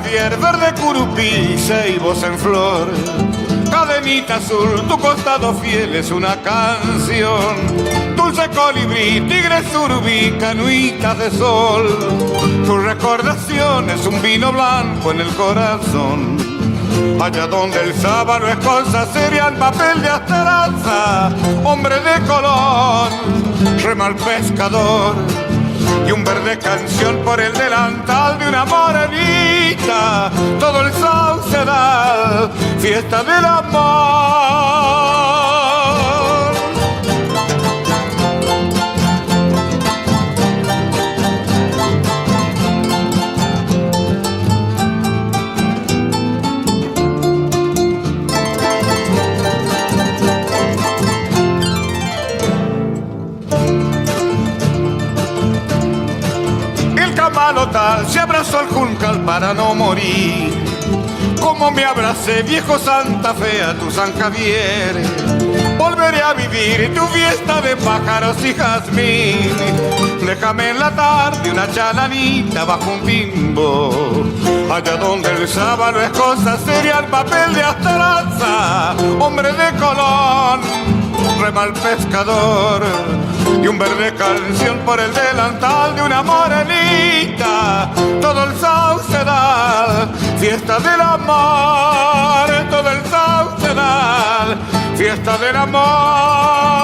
Javier, verde curupí, ceibos en flor. Cadenita azul, tu costado fiel es una canción. Dulce colibrí, tigre surubí, canuitas de sol. Tu recordación es un vino blanco en el corazón. Allá donde el sábado es cosa seria, el papel de Asteranza, hombre de Colón, rema al pescador. Y un verde canción por el delantal de una morenita, todo el sauce da fiesta del amor. Malotal se abrazó al juncal para no morir, como me abracé viejo Santa Fe a tu San Javier. Volveré a vivir tu fiesta de pájaros y jazmín. Déjame en la tarde una chalanita bajo un bimbo, allá donde el sábado es cosa seria, el papel de Asteranza, hombre de Colón, rema al pescador. Y un verde canción por el delantal de una morenita, todo el sauce da fiesta del amor, todo el sauce da fiesta del amor.